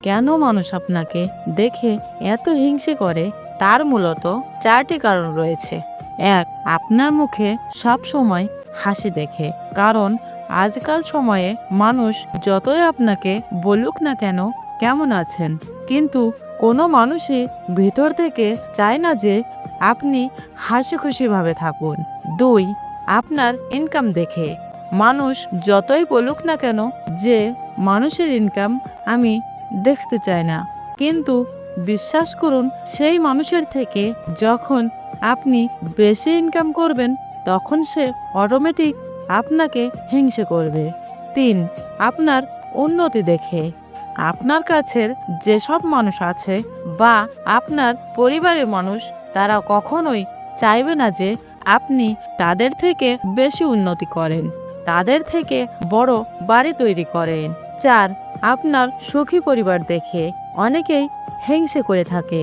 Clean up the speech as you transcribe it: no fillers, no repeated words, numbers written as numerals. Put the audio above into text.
কেন মানুষ আপনাকে দেখে এত হিংসে করে তার মূলত 4টি কারণ রয়েছে। 1. আপনার মুখে সব সময় হাসি দেখে। কারণ আজকাল সময়ে মানুষ যতই আপনাকে বলুক না কেন কেমন আছেন, কিন্তু কোনো মানুষই ভিতর থেকে চায় না যে আপনি হাসি খুশিভাবে থাকুন। 2. আপনার ইনকাম দেখে। মানুষ যতই বলুক না কেন যে মানুষের ইনকাম আমি দেখতে চাই না, কিন্তু বিশ্বাস করুন সেই মানুষের থেকে যখন আপনি বেশি ইনকাম করবেন তখন সে অটোমেটিক আপনাকে হিংসে করবে। 3. আপনার উন্নতি দেখে। আপনার কাছের যেসব মানুষ আছে বা আপনার পরিবারের মানুষ, তারা কখনোই চাইবে না যে আপনি তাদের থেকে বেশি উন্নতি করেন, তাদের থেকে বড় বাড়ি তৈরি করেন। 4. আপনার সুখী পরিবার দেখে। অনেকেই হিংসে করে থাকে